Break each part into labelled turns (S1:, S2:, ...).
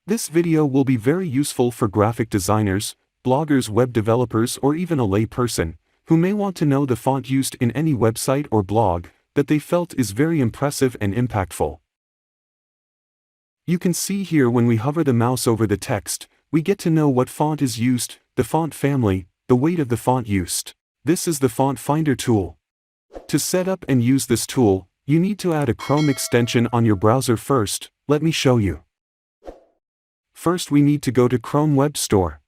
S1: This video will be very useful for graphic designers, bloggers, web developers, or even a lay person who may want to know the font used in any website or blog that they felt is very impressive and impactful. You can see here when we hover the mouse over the text, we get to know what font is used, the font family, the weight of the font used. This is the Font Finder tool. To set up and use this tool, you need to add a Chrome extension on your browser first. Let me show you. First we need to go to Chrome Web Store.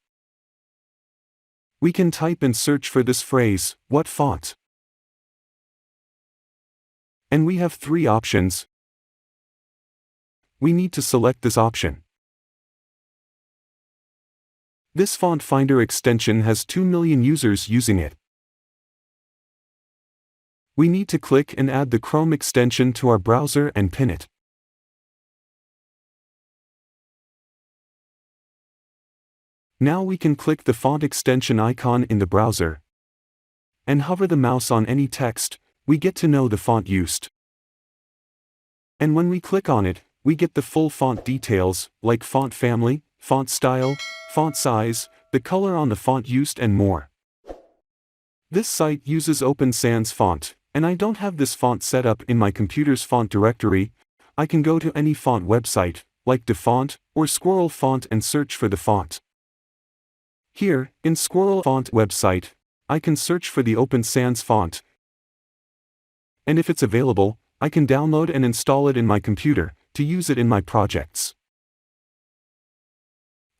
S1: We can type and search for this phrase, what font? And we have three options. We need to select this option. This Font Finder extension has 2 million users using it. We need to click and add the Chrome extension to our browser and pin it. Now we can click the font extension icon in the browser and hover the mouse on any text. We get to know the font used. And when we click on it, we get the full font details, like font family, font style, font size, the color on the font used, and more. This site uses Open Sans font, and I don't have this font set up in my computer's font directory. I can go to any font website, like DeFont or Squirrel Font, and search for the font. Here, in Squirrel Font website, I can search for the Open Sans font, and if it's available, I can download and install it in my computer to use it in my projects.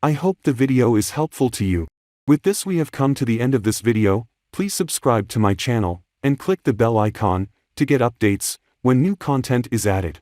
S1: I hope the video is helpful to you. With this we have come to the end of this video. Please subscribe to my channel and click the bell icon to get updates when new content is added.